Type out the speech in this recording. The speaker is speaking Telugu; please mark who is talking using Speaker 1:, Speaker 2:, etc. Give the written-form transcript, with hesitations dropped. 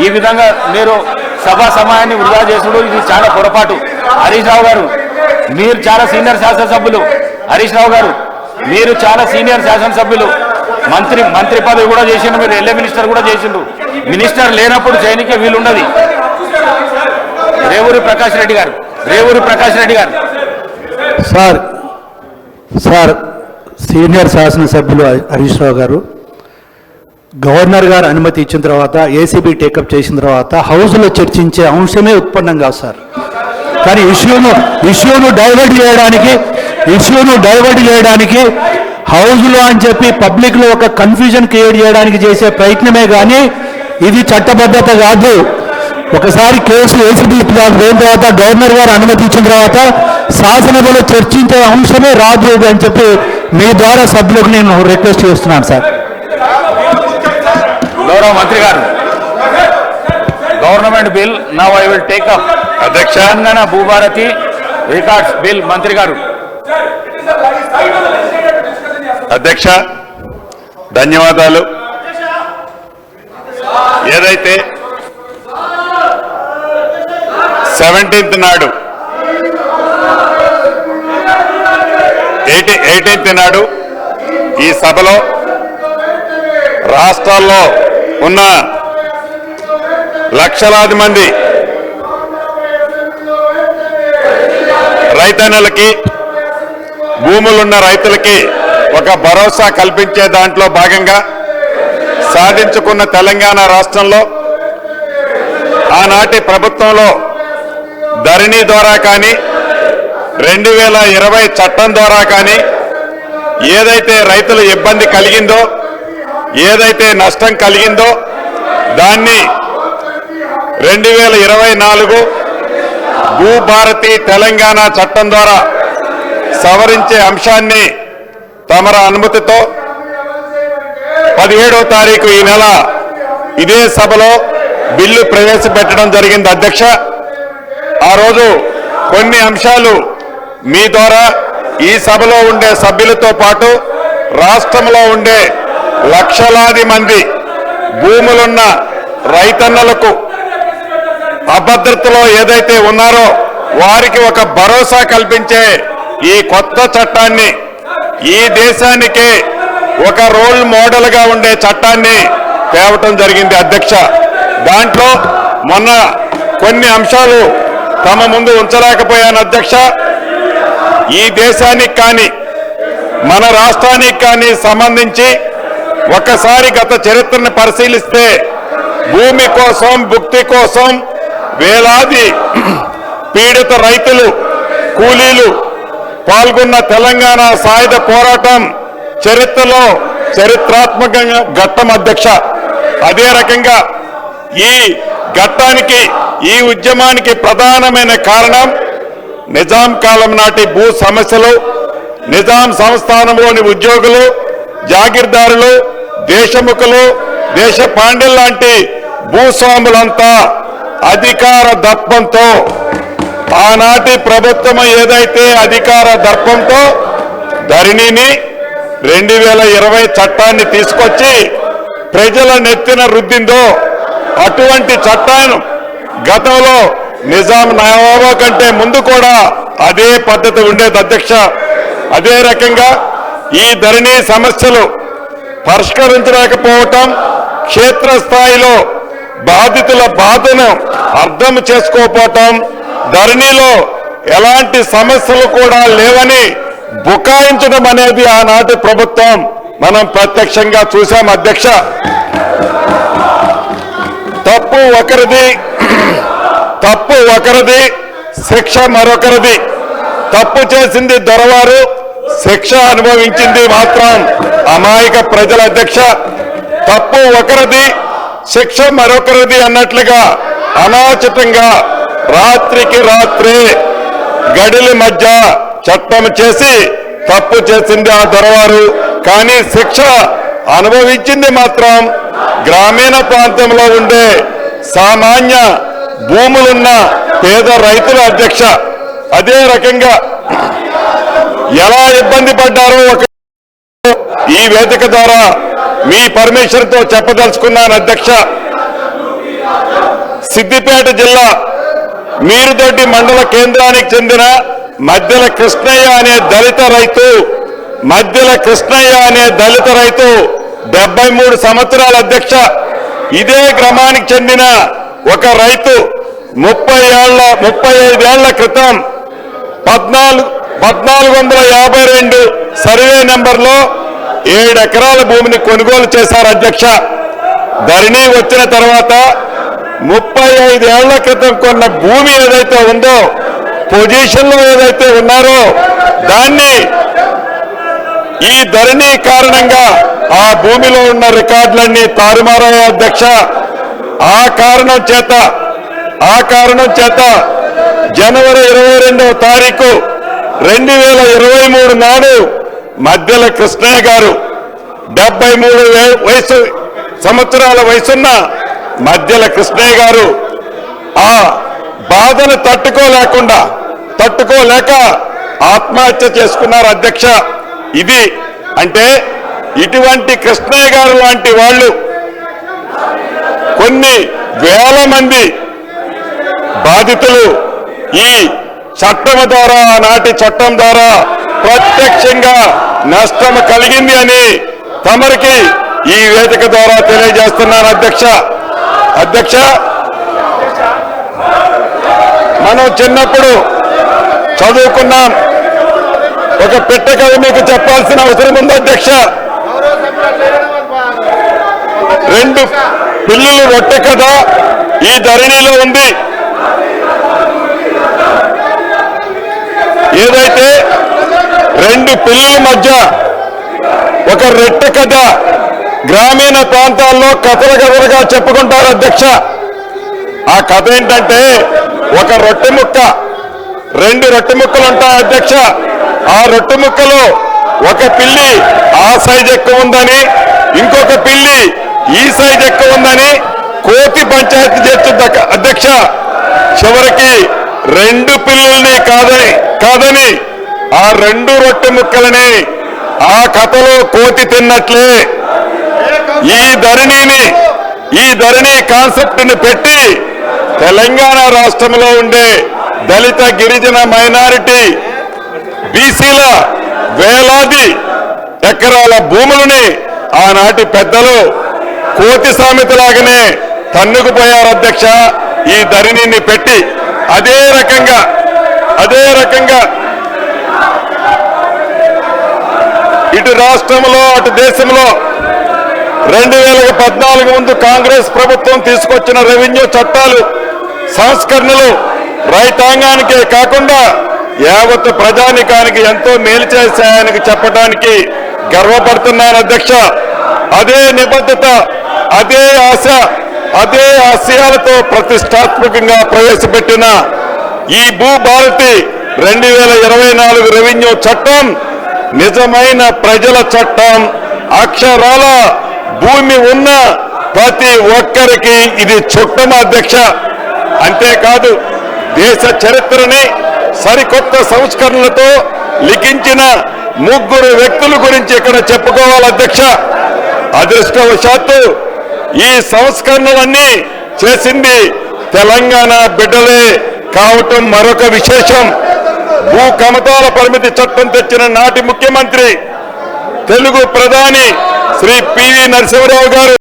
Speaker 1: ఈ విధంగా మీరు సభా సమయాన్ని వృధా చేసుడు ఇది చాలా పొరపాటు. హరీష్ రావు గారు మీరు చాలా సీనియర్ శాసనసభ్యులు. హరీష్ రావు గారు మీరు చాలా సీనియర్ శాసనసభ్యులు. మంత్రి పదవి కూడా చేసిండు, మీరు ఎల్ఏ మినిస్టర్ కూడా చేసిండు. మినిస్టర్ లేనప్పుడు చేయనికే వీలుండదు. రేవూరి ప్రకాష్ రెడ్డి గారు
Speaker 2: సార్ సీనియర్ శాసనసభ్యులు హరీష్ రావు గారు గవర్నర్ గారు అనుమతి ఇచ్చిన తర్వాత ఏసీబీ టేకప్ చేసిన తర్వాత హౌస్లో చర్చించే అంశమే ఉత్పన్నం కాదు సార్. కానీ ఇష్యూను డైవర్ట్ చేయడానికి హౌస్లో అని చెప్పి పబ్లిక్లో ఒక కన్ఫ్యూజన్ క్రియేట్ చేయడానికి చేసే ప్రయత్నమే కానీ ఇది చట్టబద్ధత కాదు. ఒకసారి కేసు ఏసీబీ పోయిన తర్వాత గవర్నర్ గారు అనుమతి ఇచ్చిన తర్వాత శాసనసభలో చర్చించే అంశమే రాదు అని చెప్పి మీ ద్వారా సభ్యులకు నేను రిక్వెస్ట్ చేస్తున్నాను సార్.
Speaker 1: గౌరవ మంత్రి గారు, government bill now I will take up. Telangana Bhubharati records bill. మంత్రి గారు.
Speaker 3: అధ్యక్ష ధన్యవాదాలు. ఏదైతే 17th నాడు 18th నాడు ఈ సభలో రాష్ట్రాల్లో ఉన్న లక్షలాది మంది రైతన్నలకి, భూములున్న రైతులకి ఒక భరోసా కల్పించే దాంట్లో భాగంగా సాధించుకున్న తెలంగాణ రాష్ట్రంలో ఆనాటి ప్రభుత్వంలో ధరణి ద్వారా కానీ 2020 చట్టం ద్వారా కానీ ఏదైతే రైతుల ఇబ్బంది కలిగిందో, ఏదైతే నష్టం కలిగిందో దాన్ని 2024 భూభారతి తెలంగాణ చట్టం ద్వారా సవరించే అంశాన్ని తమర అనుమతితో 17వ తారీఖు ఈ నెల ఇదే సభలో బిల్లు ప్రవేశపెట్టడం జరిగింది. అధ్యక్ష, ఆ రోజు కొన్ని అంశాలు మీ ద్వారా ఈ సభలో ఉండే సభ్యులతో పాటు రాష్ట్రంలో ఉండే లక్షలాది మంది భూములున్న రైతన్నలకు అభద్రతలో ఏదైతే ఉన్నారో వారికి ఒక భరోసా కల్పించే ఈ కొత్త చట్టాన్ని, ఈ దేశానికే ఒక రోల్ మోడల్గా ఉండే చట్టాన్ని తేవటం జరిగింది. అధ్యక్ష, దాంట్లో మొన్న కొన్ని అంశాలు తమ ముందు ఉంచలేకపోయాను. అధ్యక్ష, ఈ దేశానికి కానీ మన రాష్ట్రానికి కానీ సంబంధించి ఒక్కసారి గత చరిత్రను పరిశీలిస్తే భూమి కోసం, భుక్తి కోసం వేలాది పీడిత రైతులు, కూలీలు పాల్గొన్న తెలంగాణ సాయుధ పోరాటం చరిత్రలో చరిత్రాత్మకంగా ఘట్టం. అధ్యక్ష, అదే రకంగా ఈ ఘట్టానికి, ఈ ఉద్యమానికి ప్రధానమైన కారణం నిజాం కాలం నాటి భూ సమస్యలు, నిజాం సంస్థానంలోని ఉద్యోగులు, జాగీర్దారులు, దేశముఖులు, దేశ పాండ్యులు లాంటి భూస్వాములంతా అధికార దర్పంతో, ఆనాటి ప్రభుత్వం ఏదైతే అధికార దర్పంతో ధరణిని 2020 చట్టాన్ని తీసుకొచ్చి ప్రజల నెత్తిన రుద్దిందో అటువంటి చట్టాన్ని గతంలో నిజాం నవాబు కంటే ముందు కూడా అదే పద్ధతి ఉండేది. అధ్యక్ష, అదే రకంగా ఈ ధరణి సమస్యలు పరిష్కరించలేకపోవటం, క్షేత్రస్థాయిలో బాధితుల బాధను అర్థం చేసుకోకపోవటం, ధరణిలో ఎలాంటి సమస్యలు కూడా లేవని బుకాయించడం అనేది ఆనాటి ప్రభుత్వం మనం ప్రత్యక్షంగా చూశాం. అధ్యక్ష, తప్పు ఒకరిది, శిక్ష మరొకరిది. తప్పు చేసింది దొరవారు, శిక్ష అనుభవించింది మాత్రం అమాయక ప్రజల. అధ్యక్ష, తప్పు ఒకరిది, శిక్ష మరొకరిది అన్నట్లుగా అనాచితంగా రాత్రికి రాత్రే గడిల మధ్య చట్టం చేసి తప్పు చేసింది ఆ దొరవారు, కానీ శిక్ష అనుభవించింది మాత్రం గ్రామీణ ప్రాంతంలో ఉండే సామాన్య భూములున్న పేద రైతుల. అధ్యక్ష, అదే రకంగా ఎలా ఇబ్బంది పడ్డారో ఈ వేదిక ద్వారా మీ పర్మిషన్ తో చెప్పదలుచుకున్నాను. అధ్యక్ష, సిద్దిపేట జిల్లా మీరుదొడ్డి మండల కేంద్రానికి చెందిన మధ్యల కృష్ణయ్య అనే దళిత రైతు 73 సంవత్సరాల అధ్యక్ష. ఇదే గ్రామానికి చెందిన ఒక రైతు 35 ఏళ్ల క్రితం 1452 సర్వే నెంబర్లో 7 ఎకరాల భూమిని కొనుగోలు చేశారు అధ్యక్ష. ధరణి వచ్చిన తర్వాత 35 ఏళ్ల క్రితం కొన్న భూమి ఏదైతే ఉందో, పొజిషన్లో ఏదైతే ఉన్నారో దాన్ని ఈ ధరణి కారణంగా ఆ భూమిలో ఉన్న రికార్డులన్నీ తారుమారయ్యాయి అధ్యక్ష. ఆ కారణం చేత జనవరి 22వ తారీఖు 2023 నాడు మధ్యల కృష్ణయ్య గారు 73 సంవత్సరాల వయసున్న మధ్యల కృష్ణయ్య గారు ఆ బాధను తట్టుకోలేక ఆత్మహత్య చేసుకున్నారు అధ్యక్ష. ఇది అంటే ఇటువంటి కృష్ణయ్య గారు లాంటి వాళ్ళు కొన్ని వేల మంది బాధితులు ఈ చట్టం ద్వారా, ఆనాటి చట్టం ద్వారా ప్రత్యక్షంగా నష్టం కలిగింది అని తమరికి ఈ వేదిక ద్వారా తెలియజేస్తున్నాను అధ్యక్ష. మనం చిన్నప్పుడు చదువుకున్నాం. ఒక పెట్ట కథ మీకు చెప్పాల్సిన అవసరం ఉంది అధ్యక్ష. 2 పిల్లులు రొట్టె కథ ఈ ధరణిలో ఉంది. ఏదైతే 2 పిల్లుల మధ్య ఒక రొట్టె కథ గ్రామీణ ప్రాంతాల్లో కథలుగా చెప్పుకుంటారు అధ్యక్ష. ఆ కథ ఏంటంటే, ఒక రొట్టె ముక్క, 2 రొట్టె ముక్కలు ఉంటాయి అధ్యక్ష. ఆ రొట్టె ముక్కలో ఒక పిల్లి ఆ సైజ్ ఎక్కువ ఉందని, ఇంకొక పిల్లి ఈ సైజ్ ఎక్కువ ఉందని కోతి పంచాయతీ చేస్తుంది అధ్యక్ష. చివరికి 2 పిల్లుల్ని కాదని ఆ 2 రొట్టె ముక్కలని ఆ కథలో కోతి తిన్నట్లే ఈ ధరణి కాన్సెప్ట్ ని పెట్టి తెలంగాణ రాష్ట్రంలో ఉండే దళిత, గిరిజన, మైనారిటీ, బీసీల వేలాది ఎకరాల భూములని ఆనాటి పెద్దలు కోతి సామెతలాగానే తన్నుకుపోయారు అధ్యక్ష. ఈ ధరణిని పెట్టి అదే రకంగా ఇటు రాష్ట్రంలో అటు దేశంలో 2014 ముందు కాంగ్రెస్ ప్రభుత్వం తీసుకొచ్చిన రెవెన్యూ చట్టాలు, సంస్కరణలు రైతాంగానికే కాకుండా యావత్ ప్రజానికానికి ఎంతో మేలు చేశాయని చెప్పడానికి గర్వపడుతున్నాను అధ్యక్ష. అదే నిబద్ధత, అదే ఆశ, అదే ఆశయాలతో ప్రతిష్టాత్మకంగా ప్రవేశపెట్టిన ఈ భూభారతి 2024 రెవెన్యూ చట్టం నిజమైన ప్రజల చట్టం. అక్షరాల భూమి ఉన్న ప్రతి ఒక్కరికి ఇది చుట్టం అధ్యక్ష. అంతేకాదు, దేశ చరిత్రని సరికొత్త సంస్కరణలతో లిఖించిన 3 వ్యక్తుల గురించి ఇక్కడ చెప్పుకోవాలి అధ్యక్ష. అదృష్టవశాత్తు ఈ సంస్కరణలన్నీ చేసింది తెలంగాణ బిడ్డలే కావటం మరొక విశేషం. భూ కమతాల పరిమితి చట్టం తెచ్చిన నాటి ముఖ్యమంత్రి, తెలుగు ప్రధాని శ్రీ పివి నరసింహారావు గారు